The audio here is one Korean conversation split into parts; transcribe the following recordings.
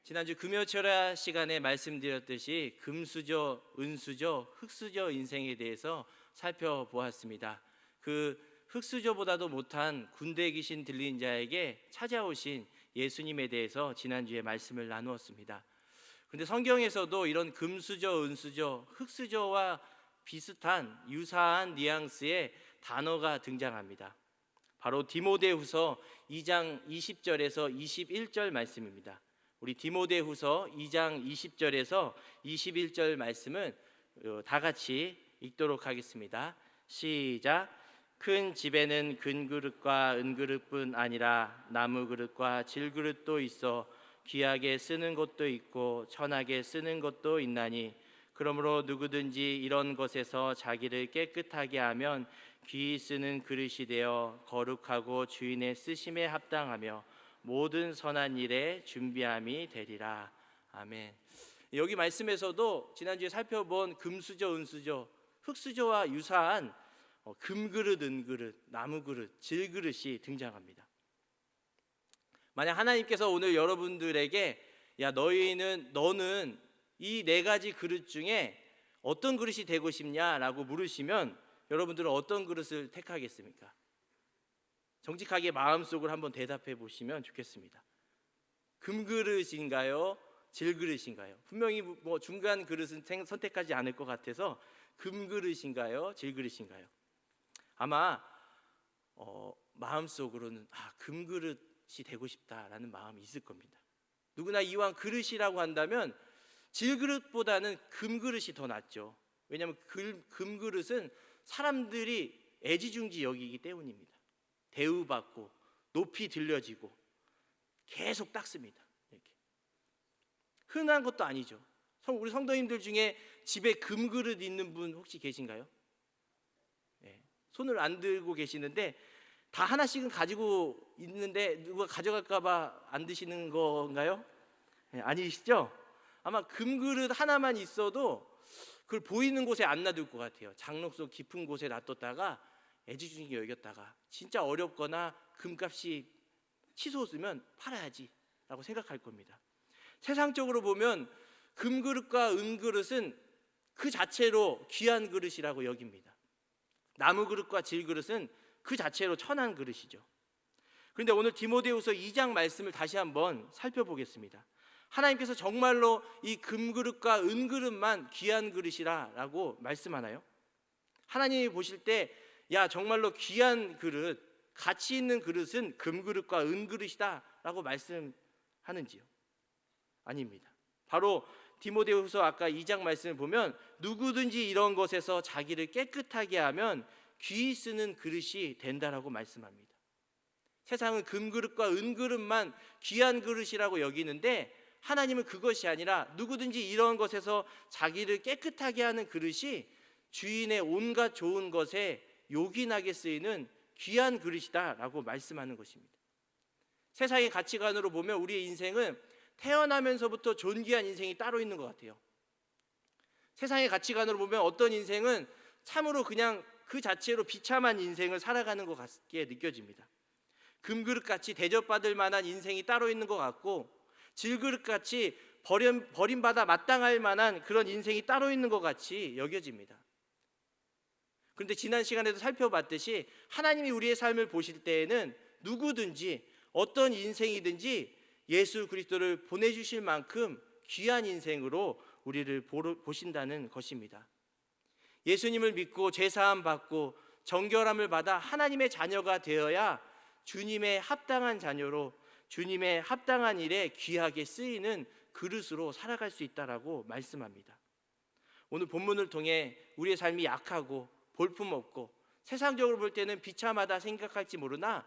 지난주 금요철야 시간에 말씀드렸듯이 금수저, 은수저, 흙수저 인생에 대해서 살펴보았습니다. 그 흙수저보다도 못한 군대 귀신 들린 자에게 찾아오신 예수님에 대해서 지난주에 말씀을 나누었습니다. 그런데 성경에서도 이런 금수저, 은수저, 흙수저와 비슷한 유사한 뉘앙스의 단어가 등장합니다. 바로 디모데후서 2장 20절에서 21절 말씀입니다. 우리 디모데후서 2장 20절에서 21절 말씀은 다 같이 읽도록 하겠습니다. 시작. 큰 집에는 금그릇과 은그릇뿐 아니라 나무그릇과 질그릇도 있어 귀하게 쓰는 것도 있고 천하게 쓰는 것도 있나니 그러므로 누구든지 이런 것에서 자기를 깨끗하게 하면 귀히 쓰는 그릇이 되어 거룩하고 주인의 쓰심에 합당하며 모든 선한 일에 준비함이 되리라. 아멘. 여기 말씀에서도 지난주에 살펴본 금수저, 은수저, 흙수저와 유사한 금그릇, 은그릇, 나무그릇, 질그릇이 등장합니다. 만약 하나님께서 오늘 여러분들에게 너는 이 네 가지 그릇 중에 어떤 그릇이 되고 싶냐라고 물으시면 여러분들은 어떤 그릇을 택하겠습니까? 정직하게 마음속으로 한번 대답해 보시면 좋겠습니다. 금그릇인가요? 질그릇인가요? 분명히 중간 그릇은 선택하지 않을 것 같아서 금그릇인가요? 질그릇인가요? 아마 마음속으로는 금그릇이 되고 싶다라는 마음이 있을 겁니다. 누구나 이왕 그릇이라고 한다면 질그릇보다는 금그릇이 더 낫죠. 왜냐하면 금그릇은 사람들이 애지중지 여기기 때문입니다. 대우받고 높이 들려지고 계속 닦습니다. 이렇게 흔한 것도 아니죠. 우리 성도님들 중에 집에 금그릇 있는 분 혹시 계신가요? 네, 손을 안 들고 계시는데 다 하나씩은 가지고 있는데 누가 가져갈까 봐 안 드시는 건가요? 네, 아니시죠? 아마 금그릇 하나만 있어도 그걸 보이는 곳에 안 놔둘 것 같아요. 장롱 속 깊은 곳에 놔뒀다가 애지중지 여겼다가 진짜 어렵거나 금값이 치솟으면 팔아야지 라고 생각할 겁니다. 세상적으로 보면 금그릇과 은그릇은 그 자체로 귀한 그릇이라고 여깁니다. 나무그릇과 질그릇은 그 자체로 천한 그릇이죠. 그런데 오늘 디모데후서 2장 말씀을 다시 한번 살펴보겠습니다. 하나님께서 정말로 이 금그릇과 은그릇만 귀한 그릇이라고 말씀하나요? 하나님이 보실 때 정말로 귀한 그릇, 가치 있는 그릇은 금그릇과 은그릇이다 라고 말씀하는지요? 아닙니다. 바로 디모데후서 아까 2장 말씀을 보면 누구든지 이런 것에서 자기를 깨끗하게 하면 귀히 쓰는 그릇이 된다라고 말씀합니다. 세상은 금그릇과 은그릇만 귀한 그릇이라고 여기는데 하나님은 그것이 아니라 누구든지 이런 것에서 자기를 깨끗하게 하는 그릇이 주인의 온갖 좋은 것에 요긴하게 쓰이는 귀한 그릇이다 라고 말씀하는 것입니다. 세상의 가치관으로 보면 우리의 인생은 태어나면서부터 존귀한 인생이 따로 있는 것 같아요. 세상의 가치관으로 보면 어떤 인생은 참으로 그냥 그 자체로 비참한 인생을 살아가는 것 같게 느껴집니다. 금그릇같이 대접받을 만한 인생이 따로 있는 것 같고 질그릇같이 버림받아 마땅할 만한 그런 인생이 따로 있는 것 같이 여겨집니다. 그런데 지난 시간에도 살펴봤듯이 하나님이 우리의 삶을 보실 때에는 누구든지 어떤 인생이든지 예수 그리스도를 보내주실 만큼 귀한 인생으로 우리를 보신다는 것입니다. 예수님을 믿고 죄사함 받고 정결함을 받아 하나님의 자녀가 되어야 주님의 합당한 자녀로 주님의 합당한 일에 귀하게 쓰이는 그릇으로 살아갈 수 있다라고 말씀합니다. 오늘 본문을 통해 우리의 삶이 약하고 볼품없고 세상적으로 볼 때는 비참하다 생각할지 모르나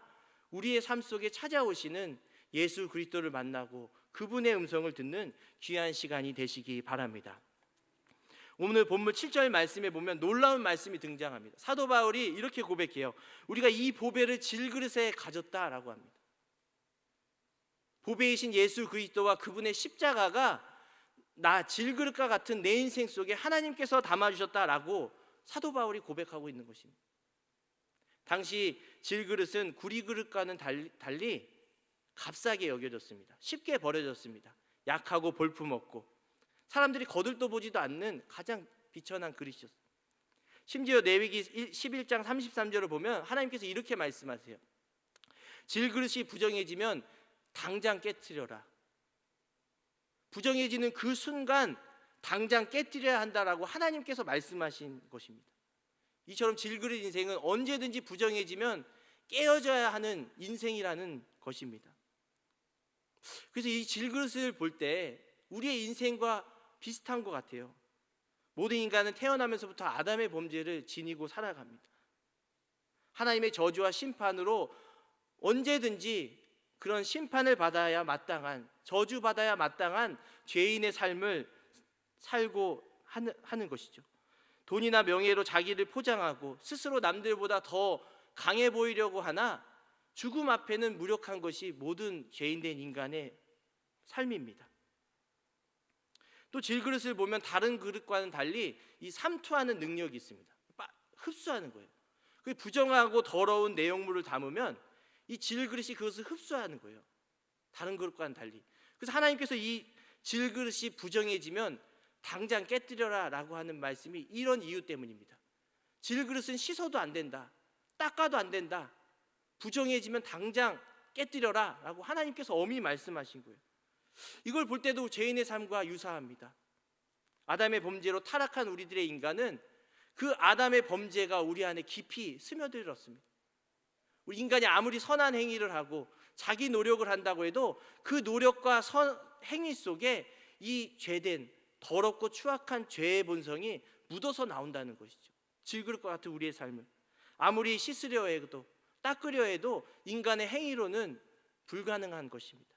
우리의 삶 속에 찾아오시는 예수 그리스도를 만나고 그분의 음성을 듣는 귀한 시간이 되시기 바랍니다. 오늘 본문 7절 말씀에 보면 놀라운 말씀이 등장합니다. 사도 바울이 이렇게 고백해요. 우리가 이 보배를 질그릇에 가졌다라고 합니다. 보배이신 예수 그리스도와 그분의 십자가가 나 질그릇과 같은 내 인생 속에 하나님께서 담아주셨다라고 사도 바울이 고백하고 있는 것입니다. 당시 질그릇은 구리그릇과는 달리 값싸게 여겨졌습니다. 쉽게 버려졌습니다. 약하고 볼품없고 사람들이 거들떠 보지도 않는 가장 비천한 그릇이었어요. 심지어 레위기 11장 33절을 보면 하나님께서 이렇게 말씀하세요. 질그릇이 부정해지면 당장 깨트려라. 부정해지는 그 순간 당장 깨트려야 한다라고 하나님께서 말씀하신 것입니다. 이처럼 질그릇 인생은 언제든지 부정해지면 깨어져야 하는 인생이라는 것입니다. 그래서 이 질그릇을 볼 때 우리의 인생과 비슷한 것 같아요. 모든 인간은 태어나면서부터 아담의 범죄를 지니고 살아갑니다. 하나님의 저주와 심판으로 언제든지 그런 심판을 받아야 마땅한, 저주받아야 마땅한 죄인의 삶을 살고 하는 것이죠. 돈이나 명예로 자기를 포장하고 스스로 남들보다 더 강해 보이려고 하나 죽음 앞에는 무력한 것이 모든 죄인된 인간의 삶입니다. 또 질그릇을 보면 다른 그릇과는 달리 이 삼투하는 능력이 있습니다. 흡수하는 거예요. 그 부정하고 더러운 내용물을 담으면 이 질그릇이 그것을 흡수하는 거예요. 다른 그릇과는 달리. 그래서 하나님께서 이 질그릇이 부정해지면 당장 깨뜨려라 라고 하는 말씀이 이런 이유 때문입니다. 질그릇은 씻어도 안 된다, 닦아도 안 된다, 부정해지면 당장 깨뜨려라 라고 하나님께서 엄히 말씀하신 거예요. 이걸 볼 때도 죄인의 삶과 유사합니다. 아담의 범죄로 타락한 우리들의 인간은 그 아담의 범죄가 우리 안에 깊이 스며들었습니다. 우리 인간이 아무리 선한 행위를 하고 자기 노력을 한다고 해도 그 노력과 행위 속에 이 죄된 더럽고 추악한 죄의 본성이 묻어서 나온다는 것이죠. 질그릇과 같은 우리의 삶을 아무리 씻으려 해도 닦으려 해도 인간의 행위로는 불가능한 것입니다.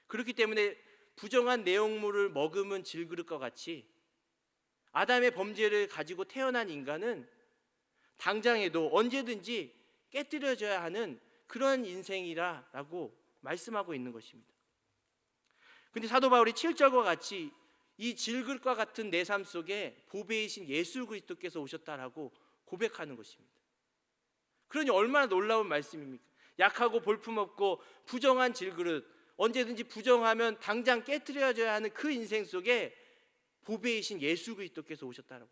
그렇기 때문에 부정한 내용물을 머금은 질그릇과 같이 아담의 범죄를 가지고 태어난 인간은 당장에도 언제든지 깨뜨려져야 하는 그런 인생이라고 말씀하고 있는 것입니다. 그런데 사도 바울이 7절과 같이 이 질그릇과 같은 내 삶 속에 보배이신 예수 그리스도께서 오셨다라고 고백하는 것입니다. 그러니 얼마나 놀라운 말씀입니까? 약하고 볼품없고 부정한 질그릇, 언제든지 부정하면 당장 깨트려져야 하는 그 인생 속에 보배이신 예수 그리스도께서 오셨다라고.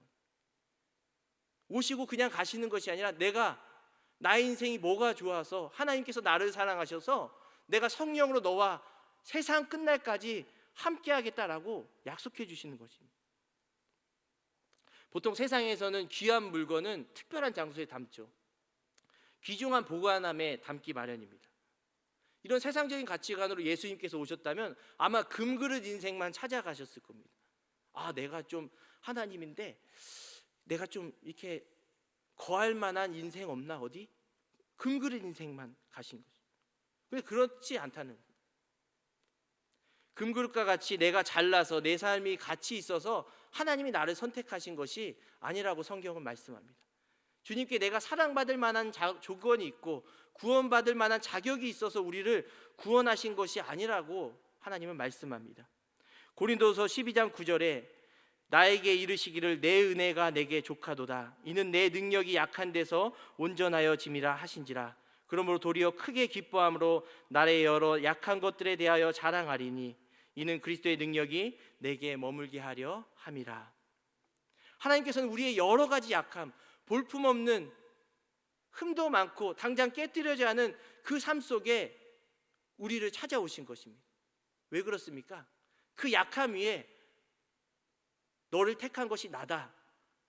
오시고 그냥 가시는 것이 아니라 나의 인생이 뭐가 좋아서 하나님께서 나를 사랑하셔서 내가 성령으로 너와 세상 끝날까지 함께 하겠다라고 약속해 주시는 것입니다. 보통 세상에서는 귀한 물건은 특별한 장소에 담죠. 귀중한 보관함에 담기 마련입니다. 이런 세상적인 가치관으로 예수님께서 오셨다면 아마 금그릇 인생만 찾아가셨을 겁니다. 내가 좀 하나님인데 내가 좀 이렇게 거할 만한 인생 없나 어디? 금그릇 인생만 가신 거죠. 그런데 그렇지 않다는 거예요. 금그릇과 같이 내가 잘나서 내 삶이 가치 있어서 하나님이 나를 선택하신 것이 아니라고 성경은 말씀합니다. 주님께 내가 사랑받을 만한 조건이 있고 구원받을 만한 자격이 있어서 우리를 구원하신 것이 아니라고 하나님은 말씀합니다. 고린도서 12장 9절에 나에게 이르시기를 내 은혜가 내게 족하도다. 이는 내 능력이 약한 데서 온전하여 짐이라 하신지라. 그러므로 도리어 크게 기뻐함으로 나의 여러 약한 것들에 대하여 자랑하리니 이는 그리스도의 능력이 내게 머물게 하려 함이라. 하나님께서는 우리의 여러 가지 약함, 볼품없는 흠도 많고 당장 깨뜨려져야 하는 그 삶 속에 우리를 찾아오신 것입니다. 왜 그렇습니까? 그 약함 위에 너를 택한 것이 나다,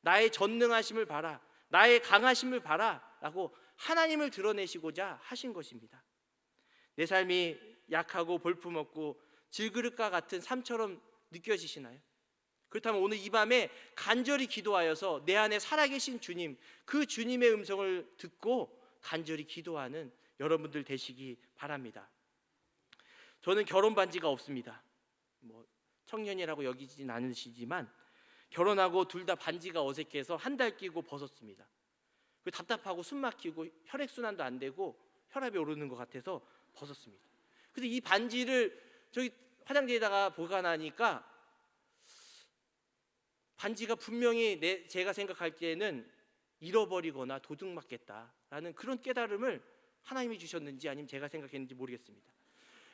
나의 전능하심을 봐라, 나의 강하심을 봐라 라고 하나님을 드러내시고자 하신 것입니다. 내 삶이 약하고 볼품없고 질그릇과 같은 삶처럼 느껴지시나요? 그렇다면 오늘 이 밤에 간절히 기도하여서 내 안에 살아계신 주님, 그 주님의 음성을 듣고 간절히 기도하는 여러분들 되시기 바랍니다. 저는 결혼 반지가 없습니다. 청년이라고 여기진 않으시지만 결혼하고 둘 다 반지가 어색해서 한 달 끼고 벗었습니다. 답답하고 숨 막히고 혈액순환도 안 되고 혈압이 오르는 것 같아서 벗었습니다. 그래서 이 반지를 저기 화장대에다가 보관하니까 반지가 분명히 제가 생각할 때는 잃어버리거나 도둑맞겠다라는 그런 깨달음을 하나님이 주셨는지 아니면 제가 생각했는지 모르겠습니다.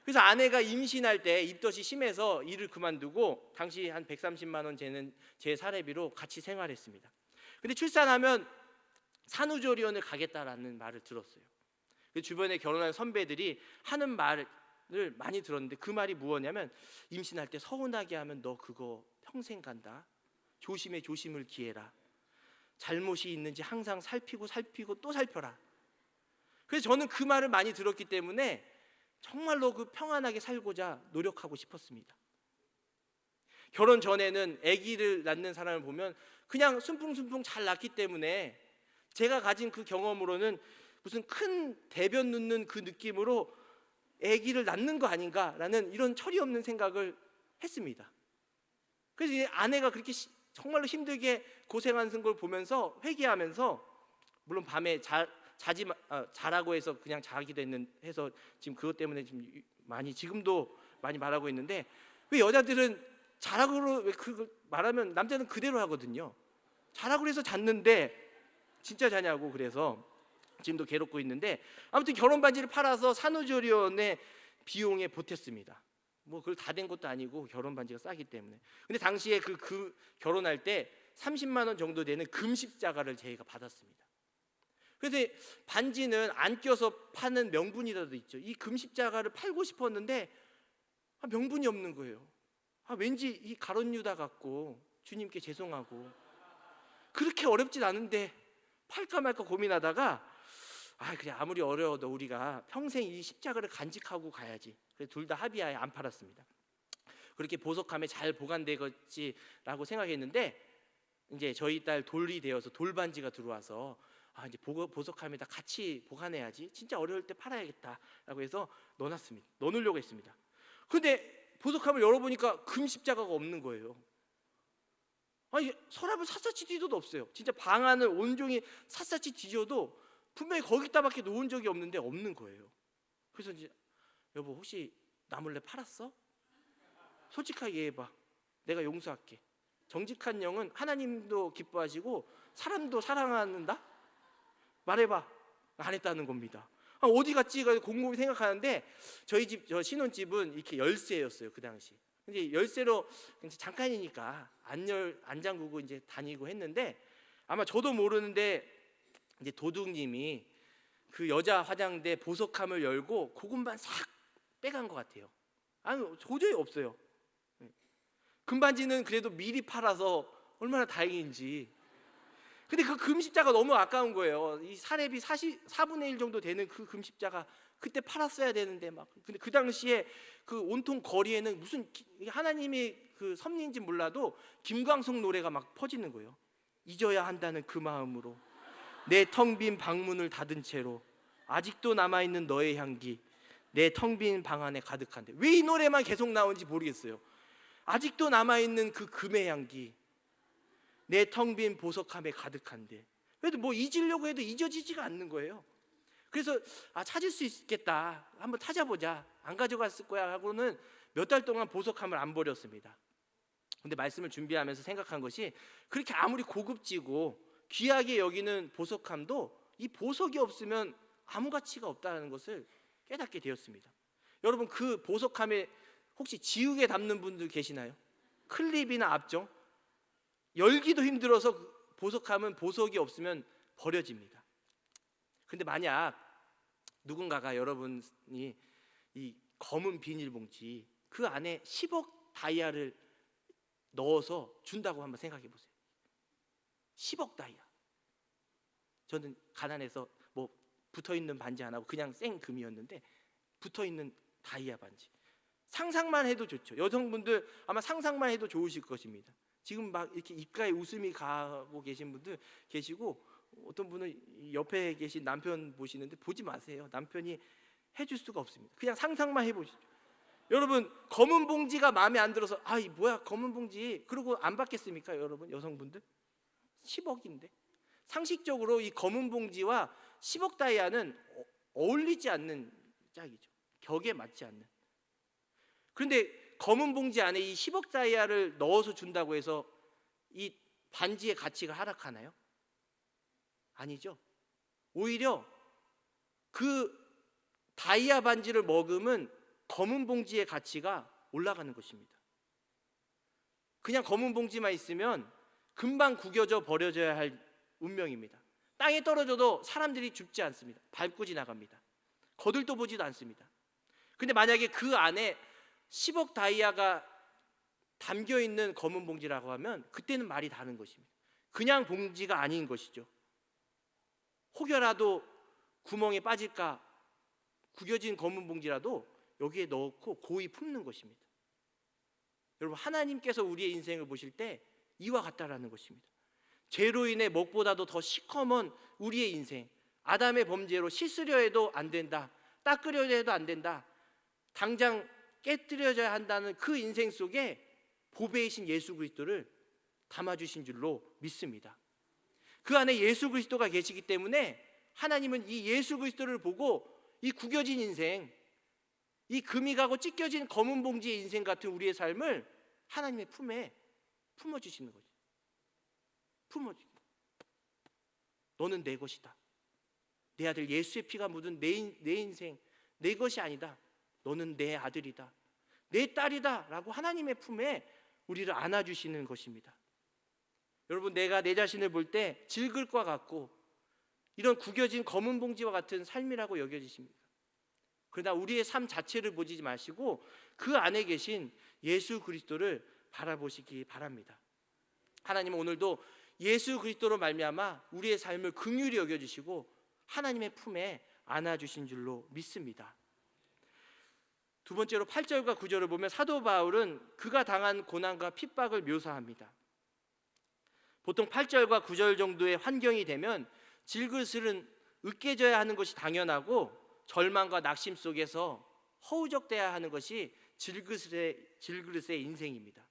그래서 아내가 임신할 때 입덧이 심해서 일을 그만두고 당시 한 130만 원 되는 제 사례비로 같이 생활했습니다. 근데 출산하면 산후조리원을 가겠다라는 말을 들었어요. 그 주변에 결혼한 선배들이 하는 말을 많이 들었는데 그 말이 무엇냐면, 임신할 때 서운하게 하면 너 그거 평생 간다. 조심해, 조심을 기해라. 잘못이 있는지 항상 살피고 또 살펴라. 그래서 저는 그 말을 많이 들었기 때문에 정말로 그 평안하게 살고자 노력하고 싶었습니다. 결혼 전에는 아기를 낳는 사람을 보면 그냥 순풍순풍 잘 낳기 때문에 제가 가진 그 경험으로는 무슨 큰 대변 눕는 그 느낌으로 아기를 낳는 거 아닌가라는 이런 철이 없는 생각을 했습니다. 그래서 이 아내가 그렇게 정말로 힘들게 고생하는 걸 보면서 회개하면서, 물론 밤에 자라고 해서 그냥 자기도 해서 지금 그것 때문에 지금도 많이 말하고 있는데, 왜 여자들은 자라고 왜 그걸 말하면 남자는 그대로 하거든요. 자라고 해서 잤는데 진짜 자냐고. 그래서 지금도 괴롭고 있는데, 아무튼 결혼 반지를 팔아서 산후조리원의 비용에 보탰습니다. 뭐 그걸 다 된 것도 아니고 결혼 반지가 싸기 때문에. 근데 당시에 그 결혼할 때 30만 원 정도 되는 금십자가를 저희가 받았습니다. 그래서 반지는 안 껴서 파는 명분이라도 있죠. 이 금십자가를 팔고 싶었는데 명분이 없는 거예요. 왠지 이 가론 유다 같고 주님께 죄송하고, 그렇게 어렵진 않은데 팔까 말까 고민하다가 그래, 아무리 어려워도 우리가 평생 이 십자가를 간직하고 가야지. 그래서 둘 다 합의하에 안 팔았습니다. 그렇게 보석함에 잘 보관되겠지라고 생각했는데, 이제 저희 딸 돌이 되어서 돌반지가 들어와서 이제 보석함에다 같이 보관해야지, 진짜 어려울 때 팔아야겠다라고 해서 넣어놓으려고 했습니다. 근데 보석함을 열어보니까 금십자가가 없는 거예요. 서랍을 샅샅이 뒤져도 없어요. 진짜 방 안을 온종일 샅샅이 뒤져도 분명히 거기다밖에 놓은 적이 없는데 없는 거예요. 그래서 이제, 여보 혹시 나 몰래 팔았어? 솔직하게 얘기해봐. 내가 용서할게. 정직한 영은 하나님도 기뻐하시고 사람도 사랑한다? 말해봐. 안 했다는 겁니다. 어디 갔지? 곰곰이 생각하는데, 저 신혼집은 이렇게 열쇠였어요, 그 당시. 근데 열쇠로 잠깐이니까 안 잠그고 이제 다니고 했는데, 아마 저도 모르는데 이제 도둑님이 그 여자 화장대 보석함을 열고 그것만 싹 빼간 것 같아요. 도저히 없어요. 금반지는 그래도 미리 팔아서 얼마나 다행인지. 근데 그 금십자가 너무 아까운 거예요. 이 사례비 4분의 1 정도 되는 그 금십자가 그때 팔았어야 되는데 근데 그 당시에 그 온통 거리에는 무슨 하나님이 그 섭리인지 몰라도 김광석 노래가 막 퍼지는 거예요. 잊어야 한다는 그 마음으로 내 텅 빈 방문을 닫은 채로 아직도 남아있는 너의 향기 내 텅 빈 방 안에 가득한데. 왜 이 노래만 계속 나오는지 모르겠어요. 아직도 남아있는 그 금의 향기 내 텅 빈 보석함에 가득한데. 그래도 뭐 잊으려고 해도 잊어지지가 않는 거예요. 그래서 찾을 수 있겠다, 한번 찾아보자, 안 가져갔을 거야 하고는 몇 달 동안 보석함을 안 버렸습니다. 근데 말씀을 준비하면서 생각한 것이, 그렇게 아무리 고급지고 귀하게 여기는 보석함도 이 보석이 없으면 아무 가치가 없다는 것을 깨닫게 되었습니다. 여러분, 그 보석함에 혹시 지우개 담는 분들 계시나요? 클립이나 압정, 열기도 힘들어서 보석함은 보석이 없으면 버려집니다. 근데 만약 누군가가 여러분이 이 검은 비닐봉지 그 안에 10억 다이아를 넣어서 준다고 한번 생각해 보세요. 10억 다이아. 저는 가난해서 뭐 붙어있는 반지 안 하고 그냥 생금이었는데 붙어있는 다이아 반지, 상상만 해도 좋죠. 여성분들 아마 상상만 해도 좋으실 것입니다. 지금 막 이렇게 입가에 웃음이 가고 계신 분들 계시고, 어떤 분은 옆에 계신 남편 보시는데 보지 마세요. 남편이 해줄 수가 없습니다. 그냥 상상만 해보시죠. 여러분, 검은 봉지가 마음에 안 들어서 이 뭐야 검은 봉지 그러고 안 받겠습니까? 여러분, 여성분들 10억인데 상식적으로 이 검은 봉지와 10억 다이아는 어울리지 않는 짝이죠. 격에 맞지 않는. 그런데 검은 봉지 안에 이 10억 다이아를 넣어서 준다고 해서 이 반지의 가치가 하락하나요? 아니죠. 오히려 그 다이아 반지를 머금은 검은 봉지의 가치가 올라가는 것입니다. 그냥 검은 봉지만 있으면 금방 구겨져 버려져야 할 운명입니다. 땅에 떨어져도 사람들이 줍지 않습니다. 밟고 지나갑니다. 거들떠 보지도 않습니다. 근데 만약에 그 안에 10억 다이아가 담겨 있는 검은 봉지라고 하면 그때는 말이 다른 것입니다. 그냥 봉지가 아닌 것이죠. 혹여라도 구멍에 빠질까 구겨진 검은 봉지라도 여기에 넣고 고이 품는 것입니다. 여러분, 하나님께서 우리의 인생을 보실 때 이와 같다라는 것입니다. 죄로 인해 먹보다도 더 시커먼 우리의 인생, 아담의 범죄로 씻으려 해도 안 된다, 닦으려 해도 안 된다, 당장 깨뜨려져야 한다는 그 인생 속에 보배이신 예수 그리스도를 담아주신 줄로 믿습니다. 그 안에 예수 그리스도가 계시기 때문에 하나님은 이 예수 그리스도를 보고 이 구겨진 인생, 이 금이 가고 찢겨진 검은 봉지의 인생 같은 우리의 삶을 하나님의 품에 품어주시는 거죠. 품어주시는 거예요. 너는 내 것이다. 내 아들 예수의 피가 묻은 내 인생, 내 것이 아니다. 너는 내 아들이다, 내 딸이다 라고 하나님의 품에 우리를 안아주시는 것입니다. 여러분, 내가 내 자신을 볼 때 질글과 같고 이런 구겨진 검은 봉지와 같은 삶이라고 여겨지십니까? 그러나 우리의 삶 자체를 보지 마시고 그 안에 계신 예수 그리스도를 바라보시기 바랍니다. 하나님은 오늘도 예수 그리스도로 말미암아 우리의 삶을 긍휼히 여겨주시고 하나님의 품에 안아주신 줄로 믿습니다. 두 번째로 8절과 9절을 보면 사도 바울은 그가 당한 고난과 핍박을 묘사합니다. 보통 8절과 9절 정도의 환경이 되면 질그릇은 으깨져야 하는 것이 당연하고 절망과 낙심 속에서 허우적대야 하는 것이 질그릇의 인생입니다.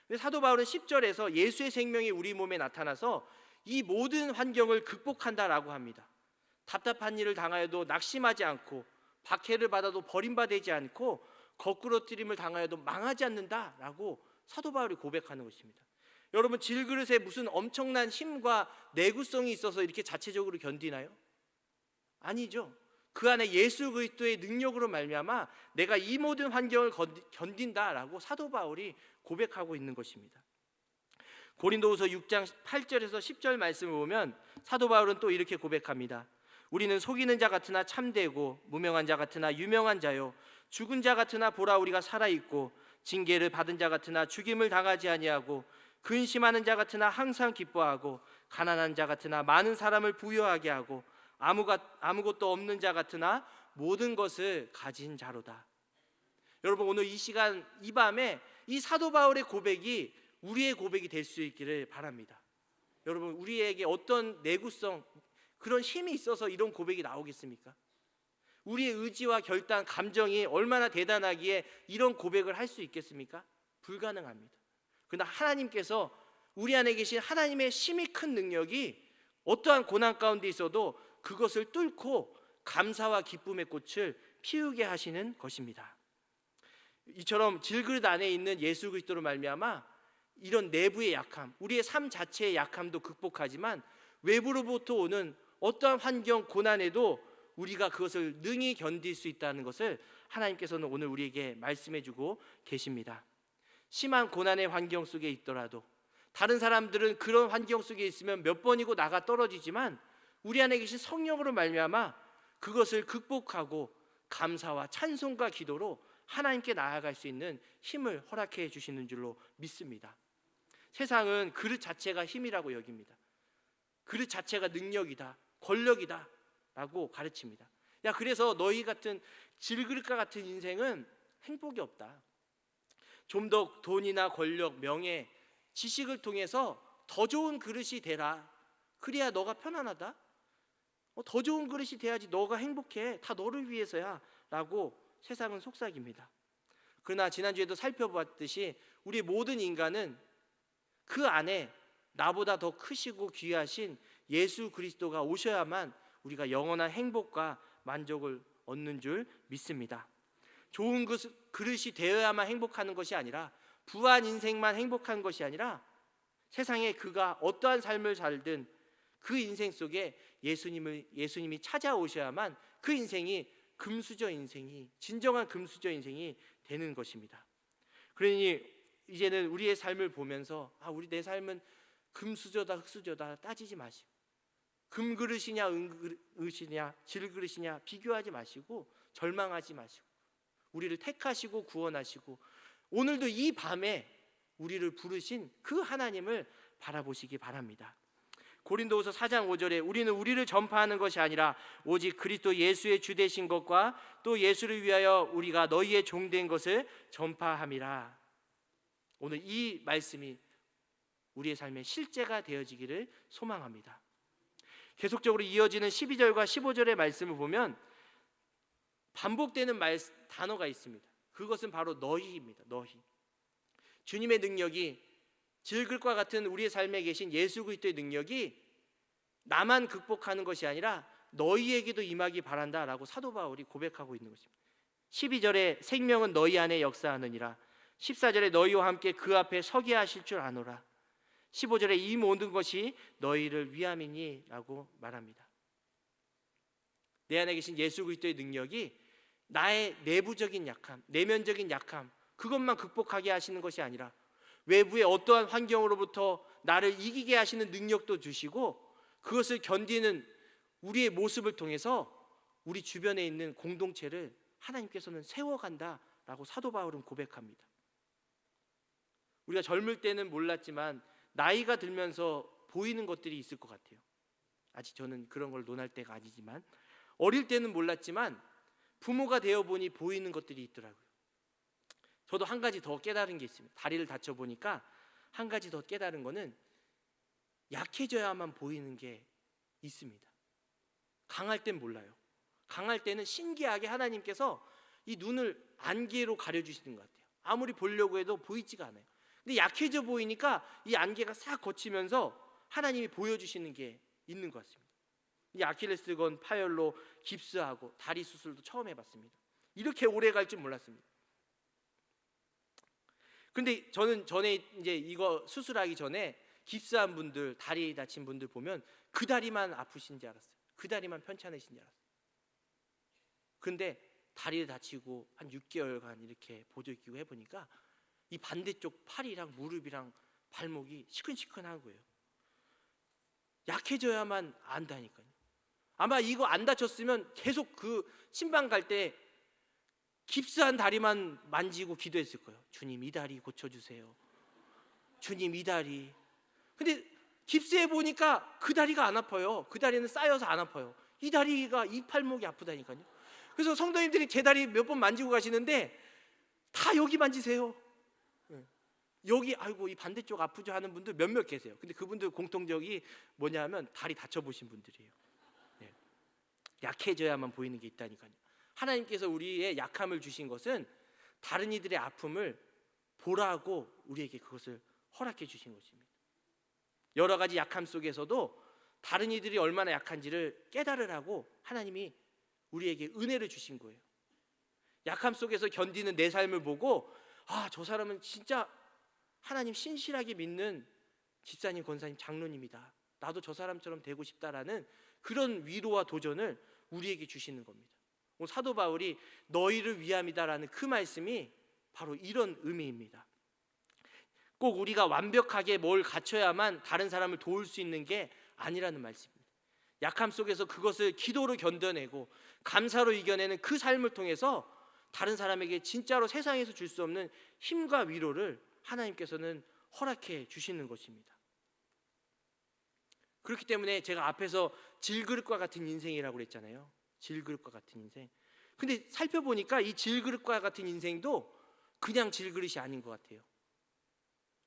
근데 사도 바울은 10절에서 예수의 생명이 우리 몸에 나타나서 이 모든 환경을 극복한다라고 합니다. 답답한 일을 당하여도 낙심하지 않고 박해를 받아도 버림받지 않고 거꾸로뜨림을 당하여도 망하지 않는다라고 사도 바울이 고백하는 것입니다. 여러분, 질그릇에 무슨 엄청난 힘과 내구성이 있어서 이렇게 자체적으로 견디나요? 아니죠. 그 안에 예수 그리스도의 능력으로 말미암아 내가 이 모든 환경을 견딘다라고 사도 바울이 고백하고 있는 것입니다. 고린도후서 6장 8절에서 10절 말씀을 보면 사도 바울은 또 이렇게 고백합니다. 우리는 속이는 자 같으나 참되고 무명한 자 같으나 유명한 자요, 죽은 자 같으나 보라 우리가 살아있고 징계를 받은 자 같으나 죽임을 당하지 아니하고 근심하는 자 같으나 항상 기뻐하고 가난한 자 같으나 많은 사람을 부유하게 하고 아무것도 없는 자 같으나 모든 것을 가진 자로다. 여러분, 오늘 이 시간 이 밤에 이 사도 바울의 고백이 우리의 고백이 될 수 있기를 바랍니다. 여러분, 우리에게 어떤 내구성, 그런 힘이 있어서 이런 고백이 나오겠습니까? 우리의 의지와 결단, 감정이 얼마나 대단하기에 이런 고백을 할 수 있겠습니까? 불가능합니다. 그러나 하나님께서 우리 안에 계신 하나님의 심히 큰 능력이 어떠한 고난 가운데 있어도 그것을 뚫고 감사와 기쁨의 꽃을 피우게 하시는 것입니다. 이처럼 질그릇 안에 있는 예수 그리스도로 말미암아 이런 내부의 약함, 우리의 삶 자체의 약함도 극복하지만 외부로부터 오는 어떠한 환경, 고난에도 우리가 그것을 능히 견딜 수 있다는 것을 하나님께서는 오늘 우리에게 말씀해주고 계십니다. 심한 고난의 환경 속에 있더라도, 다른 사람들은 그런 환경 속에 있으면 몇 번이고 나가 떨어지지만 우리 안에 계신 성령으로 말미암아 그것을 극복하고 감사와 찬송과 기도로 하나님께 나아갈 수 있는 힘을 허락해 주시는 줄로 믿습니다. 세상은 그릇 자체가 힘이라고 여깁니다. 그릇 자체가 능력이다, 권력이다 라고 가르칩니다. 야, 그래서 너희 같은 질그릇과 같은 인생은 행복이 없다. 좀 더 돈이나 권력, 명예, 지식을 통해서 더 좋은 그릇이 되라. 그래야 너가 편안하다. 더 좋은 그릇이 돼야지 너가 행복해. 다 너를 위해서야 라고 세상은 속삭입니다. 그러나 지난주에도 살펴봤듯이 우리 모든 인간은 그 안에 나보다 더 크시고 귀하신 예수 그리스도가 오셔야만 우리가 영원한 행복과 만족을 얻는 줄 믿습니다. 좋은 그릇이 되어야만 행복하는 것이 아니라, 부한 인생만 행복한 것이 아니라, 세상에 그가 어떠한 삶을 살든 그 인생 속에 예수님이 찾아오셔야만 그 인생이 금수저 인생이, 진정한 금수저 인생이 되는 것입니다. 그러니 이제는 우리의 삶을 보면서 우리 내 삶은 금수저다 흙수저다 따지지 마시고, 금그릇이냐 은그릇이냐 질그릇이냐 비교하지 마시고, 절망하지 마시고, 우리를 택하시고 구원하시고 오늘도 이 밤에 우리를 부르신 그 하나님을 바라보시기 바랍니다. 고린도후서 4장 5절에 우리는 우리를 전파하는 것이 아니라 오직 그리스도 예수의 주 되신 것과 또 예수를 위하여 우리가 너희의 종 된 것을 전파함이라. 오늘 이 말씀이 우리의 삶의 실제가 되어지기를 소망합니다. 계속적으로 이어지는 12절과 15절의 말씀을 보면 반복되는 단어가 있습니다. 그것은 바로 너희입니다. 너희. 주님의 능력이, 질글과 같은 우리의 삶에 계신 예수 그리스도의 능력이 나만 극복하는 것이 아니라 너희에게도 임하기 바란다라고 사도 바울이 고백하고 있는 것입니다. 12절에 생명은 너희 안에 역사하느니라. 14절에 너희와 함께 그 앞에 서게 하실 줄 아노라. 15절에 이 모든 것이 너희를 위함이니 라고 말합니다. 내 안에 계신 예수 그리스도의 능력이 나의 내부적인 약함, 내면적인 약함, 그것만 극복하게 하시는 것이 아니라 외부의 어떠한 환경으로부터 나를 이기게 하시는 능력도 주시고, 그것을 견디는 우리의 모습을 통해서 우리 주변에 있는 공동체를 하나님께서는 세워간다라고 사도 바울은 고백합니다. 우리가 젊을 때는 몰랐지만 나이가 들면서 보이는 것들이 있을 것 같아요. 아직 저는 그런 걸 논할 때가 아니지만, 어릴 때는 몰랐지만 부모가 되어 보니 보이는 것들이 있더라고요. 저도 한 가지 더 깨달은 게 있습니다. 다리를 다쳐 보니까 한 가지 더 깨달은 거는 약해져야만 보이는 게 있습니다. 강할 땐 몰라요. 강할 때는 신기하게 하나님께서 이 눈을 안개로 가려주시는 것 같아요. 아무리 보려고 해도 보이지가 않아요. 근데 약해져 보이니까 이 안개가 싹 거치면서 하나님이 보여주시는 게 있는 것 같습니다. 이 아킬레스건 파열로 깁스하고 다리 수술도 처음 해봤습니다. 이렇게 오래 갈 줄 몰랐습니다. 근데 저는 전에 이제 이거 수술하기 전에 깁스한 분들, 다리 다친 분들 보면 그 다리만 아프신 줄 알았어요. 그 다리만 편찮으신 줄 알았어요. 근데 다리를 다치고 한 6개월간 이렇게 보조 끼고 해보니까 이 반대쪽 팔이랑 무릎이랑 발목이 시큰시큰한 거예요. 약해져야만 안다니까요. 아마 이거 안 다쳤으면 계속 그 신방 갈 때 깁스한 다리만 만지고 기도했을 거예요. 주님 이 다리 고쳐주세요. 주님 이 다리. 근데 깁스해 보니까 그 다리가 안 아파요. 그 다리는 쌓여서 안 아파요. 이 다리가, 이 팔목이 아프다니까요. 그래서 성도님들이 제 다리 몇 번 만지고 가시는데 다 여기 만지세요. 여기 아이고 이 반대쪽 아프죠 하는 분들 몇몇 계세요. 근데 그분들 공통적이 뭐냐면 다리 다쳐보신 분들이에요. 약해져야만 보이는 게 있다니까요. 하나님께서 우리의 약함을 주신 것은 다른 이들의 아픔을 보라고 우리에게 그것을 허락해 주신 것입니다. 여러 가지 약함 속에서도 다른 이들이 얼마나 약한지를 깨달으라고 하나님이 우리에게 은혜를 주신 거예요. 약함 속에서 견디는 내 삶을 보고 저 사람은 진짜 하나님 신실하게 믿는 집사님, 권사님, 장로님이다. 나도 저 사람처럼 되고 싶다라는 그런 위로와 도전을 우리에게 주시는 겁니다. 사도 바울이 너희를 위함이다라는 그 말씀이 바로 이런 의미입니다. 꼭 우리가 완벽하게 뭘 갖춰야만 다른 사람을 도울 수 있는 게 아니라는 말씀입니다. 약함 속에서 그것을 기도로 견뎌내고 감사로 이겨내는 그 삶을 통해서 다른 사람에게 진짜로 세상에서 줄 수 없는 힘과 위로를 하나님께서는 허락해 주시는 것입니다. 그렇기 때문에 제가 앞에서 질그릇과 같은 인생이라고 그랬잖아요. 질그릇과 같은 인생. 근데 살펴보니까 이 질그릇과 같은 인생도 그냥 질그릇이 아닌 것 같아요.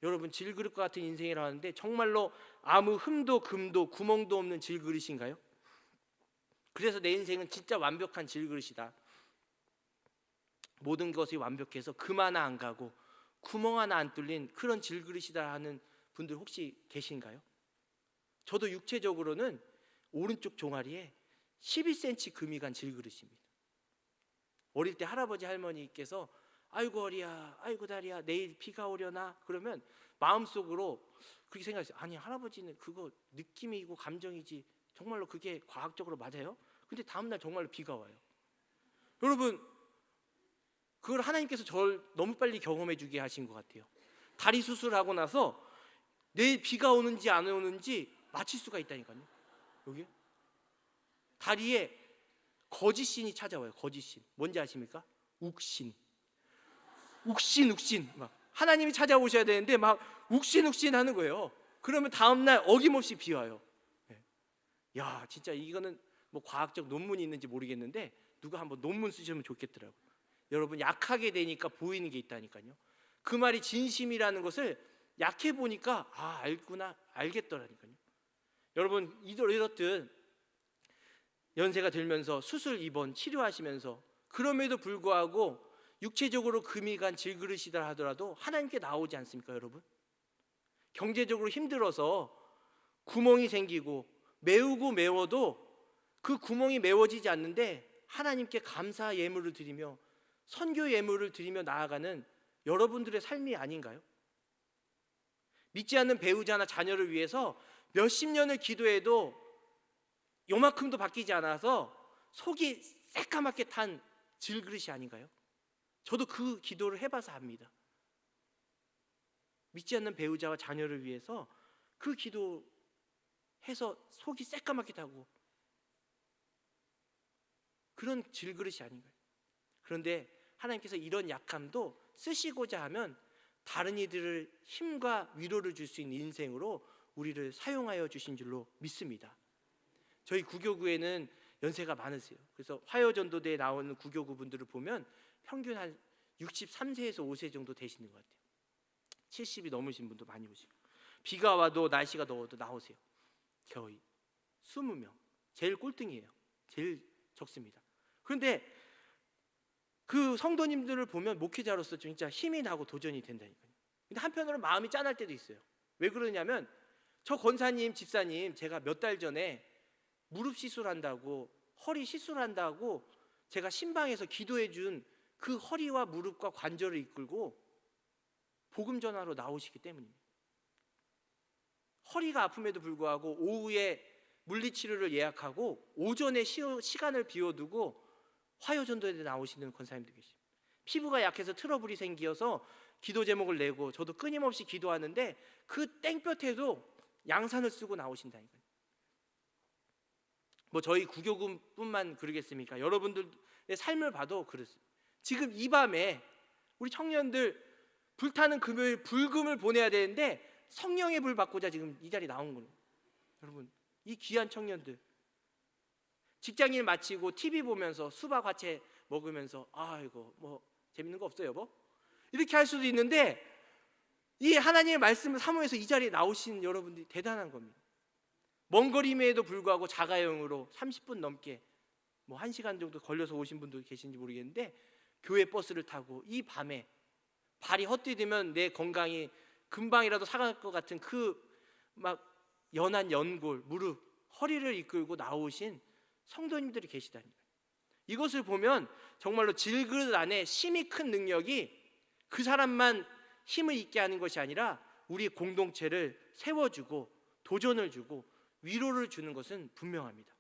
여러분, 질그릇과 같은 인생이라고 하는데 정말로 아무 흠도 금도 구멍도 없는 질그릇인가요? 그래서 내 인생은 진짜 완벽한 질그릇이다. 모든 것이 완벽해서 금 하나 안 가고 구멍 하나 안 뚫린 그런 질그릇이다 하는 분들 혹시 계신가요? 저도 육체적으로는 오른쪽 종아리에 12cm 금이 간 질그릇입니다. 어릴 때 할아버지 할머니께서 아이고 허리야, 아이고 다리야, 내일 비가 오려나? 그러면 마음속으로 그렇게 생각했어요. 아니, 할아버지는 그거 느낌이고 감정이지 정말로 그게 과학적으로 맞아요? 근데 다음날 정말로 비가 와요. 여러분, 그걸 하나님께서 저를 너무 빨리 경험해 주게 하신 것 같아요. 다리 수술하고 나서 내 비가 오는지 안 오는지 맞힐 수가 있다니까요. 여기 다리에 거짓신이 찾아와요. 거짓신. 뭔지 아십니까? 욱신. 욱신 막 하나님이 찾아오셔야 되는데 막 욱신 하는 거예요. 그러면 다음 날 어김없이 비 와요. 야, 진짜 이거는 뭐 과학적 논문이 있는지 모르겠는데 누가 한번 논문 쓰시면 좋겠더라고요. 여러분, 약하게 되니까 보이는 게 있다니까요. 그 말이 진심이라는 것을 약해 보니까 알구나, 알겠더라니까요. 여러분, 이렇듯 연세가 들면서 수술 입원 치료하시면서 그럼에도 불구하고 육체적으로 금이 간 질그릇이다 하더라도 하나님께 나오지 않습니까, 여러분? 경제적으로 힘들어서 구멍이 생기고 메우고 메워도 그 구멍이 메워지지 않는데 하나님께 감사 예물을 드리며 선교 예물을 드리며 나아가는 여러분들의 삶이 아닌가요? 믿지 않는 배우자나 자녀를 위해서 몇십 년을 기도해도 요만큼도 바뀌지 않아서 속이 새까맣게 탄 질그릇이 아닌가요? 저도 그 기도를 해봐서 압니다. 믿지 않는 배우자와 자녀를 위해서 그 기도해서 속이 새까맣게 타고 그런 질그릇이 아닌가요? 그런데 하나님께서 이런 약함도 쓰시고자 하면 다른 이들을 힘과 위로를 줄 수 있는 인생으로 우리를 사용하여 주신 줄로 믿습니다. 저희 구교구에는 연세가 많으세요. 그래서 화요전도대에 나오는 구교구분들을 보면 평균 한 63세에서 5세 정도 되시는 것 같아요. 70이 넘으신 분도 많이 오시고, 비가 와도 날씨가 더워도 나오세요. 거의 20명. 제일 꼴등이에요. 제일 적습니다. 그런데 그 성도님들을 보면 목회자로서 진짜 힘이 나고 도전이 된다니까요. 근데 한편으로는 마음이 짠할 때도 있어요. 왜 그러냐면 저 권사님, 집사님 제가 몇 달 전에 무릎 시술한다고, 허리 시술한다고 제가 신방에서 기도해 준 그 허리와 무릎과 관절을 이끌고 복음 전하러 나오시기 때문입니다. 허리가 아픔에도 불구하고 오후에 물리치료를 예약하고 오전에 시간을 비워두고 화요전도에 나오시는 권사님도 계십니다. 피부가 약해서 트러블이 생겨서 기도 제목을 내고 저도 끊임없이 기도하는데 그 땡볕에도 양산을 쓰고 나오신다니까요. 뭐 저희 구교구뿐만 그러겠습니까? 여러분들의 삶을 봐도 그렇습니다. 지금 이 밤에 우리 청년들 불타는 금요일 불금을 보내야 되는데 성령의 불 받고자 지금 이 자리에 나온 거예요. 여러분, 이 귀한 청년들 직장일 마치고 TV 보면서 수박 화채 먹으면서 이거 뭐 재밌는 거 없어요, 여보? 이렇게 할 수도 있는데 이 하나님의 말씀을 사모해서 이 자리에 나오신 여러분들이 대단한 겁니다. 먼 거리임에도 불구하고 자가용으로 30분 넘게 뭐 1시간 정도 걸려서 오신 분도 계신지 모르겠는데 교회 버스를 타고 이 밤에 발이 헛디디면 내 건강이 금방이라도 사갈 것 같은 그 막 연한 연골, 무릎, 허리를 이끌고 나오신 성도님들이 계시다니까요. 이것을 보면 정말로 질그릇 안에 힘이 큰 능력이 그 사람만 힘을 있게 하는 것이 아니라 우리 공동체를 세워주고 도전을 주고 위로를 주는 것은 분명합니다.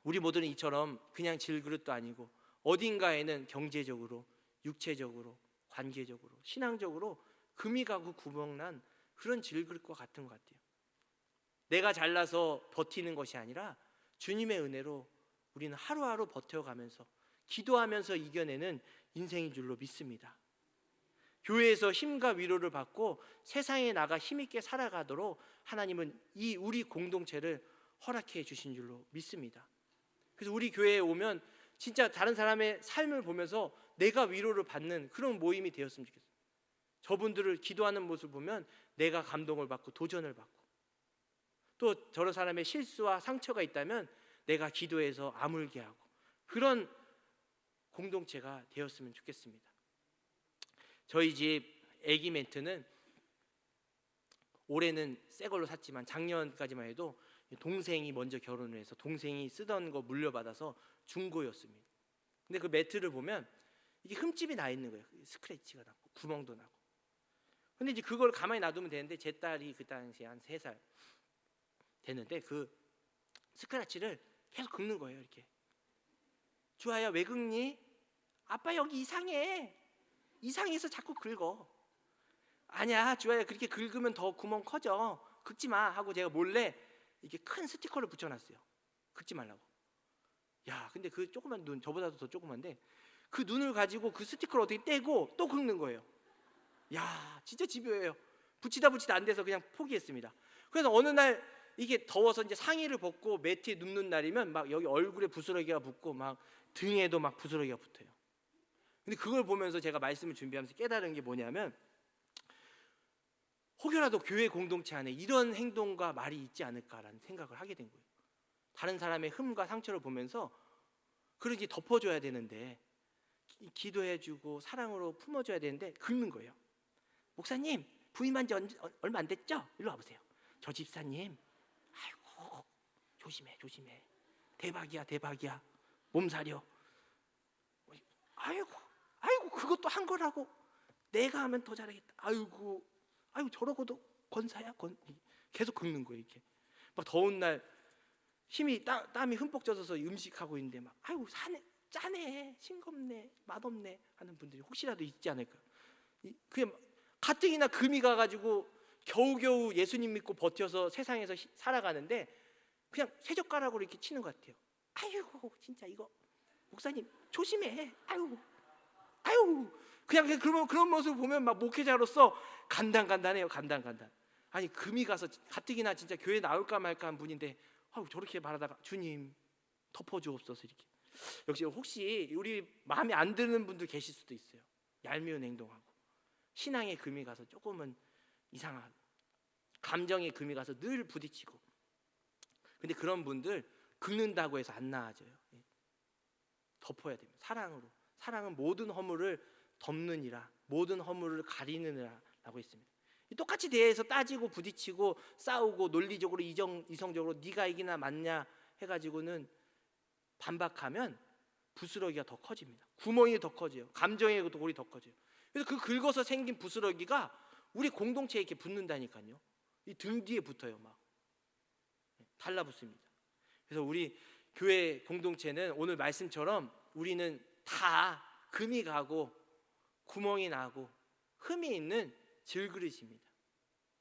우리 모두는 이처럼 그냥 질그릇도 아니고 어딘가에는 경제적으로, 육체적으로, 관계적으로, 신앙적으로 금이 가고 구멍난 그런 질그릇과 같은 것 같아요. 내가 잘나서 버티는 것이 아니라 주님의 은혜로 우리는 하루하루 버텨가면서 기도하면서 이겨내는 인생인 줄로 믿습니다. 교회에서 힘과 위로를 받고 세상에 나가 힘있게 살아가도록 하나님은 이 우리 공동체를 허락해 주신 줄로 믿습니다. 그래서 우리 교회에 오면 진짜 다른 사람의 삶을 보면서 내가 위로를 받는 그런 모임이 되었으면 좋겠어요. 저분들을 기도하는 모습을 보면 내가 감동을 받고 도전을 받고, 또 저런 사람의 실수와 상처가 있다면 내가 기도해서 아물게 하고, 그런 공동체가 되었으면 좋겠습니다. 저희 집 애기 멘트는 올해는 새 걸로 샀지만 작년까지만 해도 동생이 먼저 결혼을 해서 동생이 쓰던 거 물려받아서 중고였습니다. 근데 그 매트를 보면 이게 흠집이 나 있는 거예요. 스크래치가 나고 구멍도 나고. 근데 이제 그걸 가만히 놔두면 되는데 제 딸이 그 당시에 한 3살 됐는데 그 스크래치를 계속 긁는 거예요. 이렇게 주아야 왜 긁니? 아빠 여기 이상해. 이상해서 자꾸 긁어. 아니야 주아야, 그렇게 긁으면 더 구멍 커져. 긁지 마 하고 제가 몰래 이렇게 큰 스티커를 붙여놨어요. 긁지 말라고. 야, 근데 그 조그만 눈, 저보다도 더 조그만데 그 눈을 가지고 그 스티커를 어떻게 떼고 또 긁는 거예요. 야, 진짜 집요해요. 붙이다 안 돼서 그냥 포기했습니다. 그래서 어느 날 이게 더워서 이제 상의를 벗고 매트에 눕는 날이면 막 여기 얼굴에 부스러기가 붙고 막 등에도 막 부스러기가 붙어요. 근데 그걸 보면서 제가 말씀을 준비하면서 깨달은 게 뭐냐면, 혹여라도 교회 공동체 안에 이런 행동과 말이 있지 않을까라는 생각을 하게 된 거예요. 다른 사람의 흠과 상처를 보면서 그렇게 덮어줘야 되는데, 기도해주고 사랑으로 품어줘야 되는데 긁는 거예요. 목사님, 부임한 지 얼마 안 됐죠? 일로 와보세요. 저 집사님, 아이고 조심해. 대박이야. 몸살이요. 아이고 그것도 한 거라고. 내가 하면 더 잘하겠다. 아이고 저러고도 권사야. 계속 긁는 거예요. 이렇게 막 더운 날 힘이 땀이 흠뻑 젖어서 음식하고 있는데 막 아이고 짜네, 싱겁네, 맛없네 하는 분들이 혹시라도 있지 않을까. 그냥 가뜩이나 금이 가가지고 겨우겨우 예수님 믿고 버텨서 세상에서 살아가는데 그냥 쇠젓가락으로 이렇게 치는 것 같아요. 아이고 진짜 이거 목사님 조심해. 아이고 그냥 그런 모습 보면 막 목회자로서 간단해요. 아니 금이 가서 가뜩이나 진짜 교회 나올까 말까 한 분인데 저렇게 말하다가 주님 덮어주옵소서. 이렇게 역시 혹시 우리 마음에 안 드는 분들 계실 수도 있어요. 얄미운 행동하고 신앙의 금이 가서 조금은 이상하고 감정의 금이 가서 늘 부딪히고. 근데 그런 분들 긁는다고 해서 안 나아져요. 덮어야 됩니다. 사랑으로. 사랑은 모든 허물을 덮느니라, 모든 허물을 가리느니라 라고 했습니다. 똑같이 대해서 따지고 부딪히고 싸우고 논리적으로 이성적으로 네가 이기나 맞냐 해가지고는 반박하면 부스러기가 더 커집니다. 구멍이 더 커져요. 감정의 돌이 더 커져요. 그래서 그 긁어서 생긴 부스러기가 우리 공동체에 이렇게 붙는다니까요. 이 등 뒤에 붙어요. 막 달라붙습니다. 그래서 우리 교회 공동체는 오늘 말씀처럼 우리는 다 금이 가고 구멍이 나고 흠이 있는 질그릇입니다.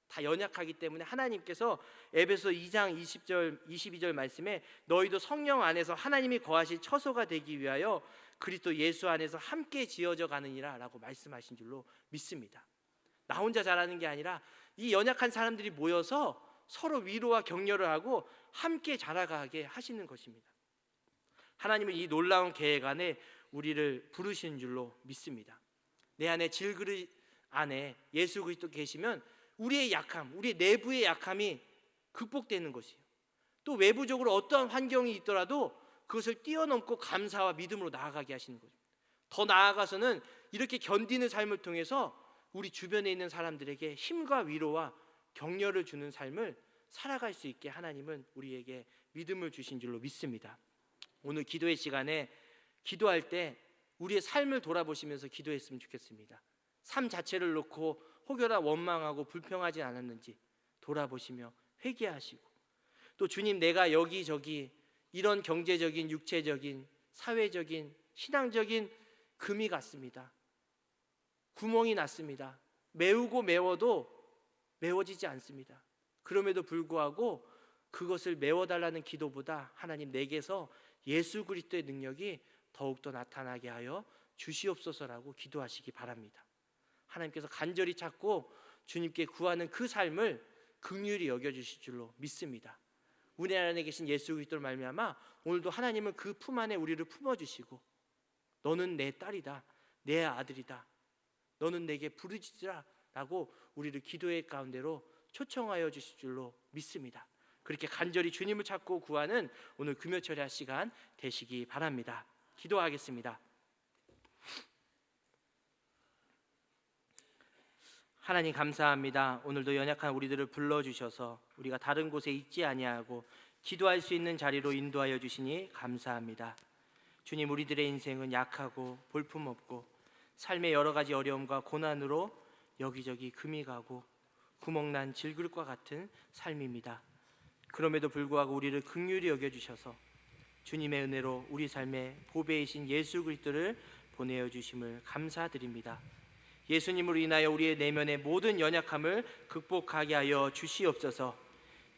다 연약하기 때문에 하나님께서 에베소 2장 20절 22절 말씀에 너희도 성령 안에서 하나님이 거하실 처소가 되기 위하여 그리스도 예수 안에서 함께 지어져 가느니라 라고 말씀하신 줄로 믿습니다. 나 혼자 잘하는 게 아니라 이 연약한 사람들이 모여서 서로 위로와 격려를 하고 함께 자라가게 하시는 것입니다. 하나님은 이 놀라운 계획 안에 우리를 부르신 줄로 믿습니다. 내 안에 질그릇 안에 예수 그리스도 계시면 우리의 약함, 우리 내부의 약함이 극복되는 것이에요. 또 외부적으로 어떠한 환경이 있더라도 그것을 뛰어넘고 감사와 믿음으로 나아가게 하시는 거죠. 더 나아가서는 이렇게 견디는 삶을 통해서 우리 주변에 있는 사람들에게 힘과 위로와 격려를 주는 삶을 살아갈 수 있게 하나님은 우리에게 믿음을 주신 줄로 믿습니다. 오늘 기도의 시간에 기도할 때 우리의 삶을 돌아보시면서 기도했으면 좋겠습니다. 삶 자체를 놓고 혹여나 원망하고 불평하지 않았는지 돌아보시며 회개하시고, 또 주님 내가 여기저기 이런 경제적인, 육체적인, 사회적인, 신앙적인 금이 갔습니다. 구멍이 났습니다. 메우고 메워도 메워지지 않습니다. 그럼에도 불구하고 그것을 메워달라는 기도보다 하나님 내게서 예수 그리스도의 능력이 더욱더 나타나게 하여 주시옵소서라고 기도하시기 바랍니다. 하나님께서 간절히 찾고 주님께 구하는 그 삶을 긍휼히 여겨주실 줄로 믿습니다. 우리 안에 계신 예수 그리스도를 말미암아 오늘도 하나님은 그 품 안에 우리를 품어주시고 너는 내 딸이다, 내 아들이다, 너는 내게 부르짖으라 라고 우리를 기도의 가운데로 초청하여 주실 줄로 믿습니다. 그렇게 간절히 주님을 찾고 구하는 오늘 금요철야 시간 되시기 바랍니다. 기도하겠습니다. 하나님 감사합니다. 오늘도 연약한 우리들을 불러주셔서 우리가 다른 곳에 있지 아니하고 기도할 수 있는 자리로 인도하여 주시니 감사합니다. 주님, 우리들의 인생은 약하고 볼품없고 삶의 여러 가지 어려움과 고난으로 여기저기 금이 가고 구멍난 질그릇과 같은 삶입니다. 그럼에도 불구하고 우리를 긍휼히 여겨주셔서 주님의 은혜로 우리 삶에 보배이신 예수 그리스도를 보내어 주심을 감사드립니다. 예수님으로 인하여 우리의 내면의 모든 연약함을 극복하게 하여 주시옵소서.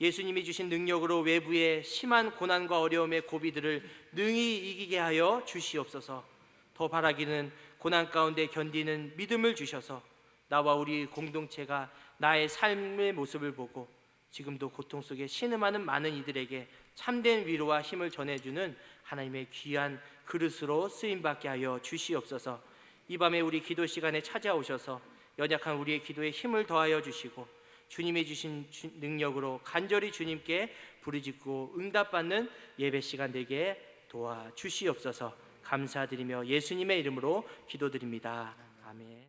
예수님이 주신 능력으로 외부의 심한 고난과 어려움의 고비들을 능히 이기게 하여 주시옵소서. 더 바라기는 고난 가운데 견디는 믿음을 주셔서 나와 우리 공동체가 나의 삶의 모습을 보고 지금도 고통 속에 신음하는 많은 이들에게 참된 위로와 힘을 전해주는 하나님의 귀한 그릇으로 쓰임받게 하여 주시옵소서. 이 밤에 우리 기도 시간에 찾아오셔서 연약한 우리의 기도에 힘을 더하여 주시고 주님이 주신 능력으로 간절히 주님께 부르짖고 응답받는 예배 시간 되게 도와주시옵소서. 감사드리며 예수님의 이름으로 기도드립니다. 아멘.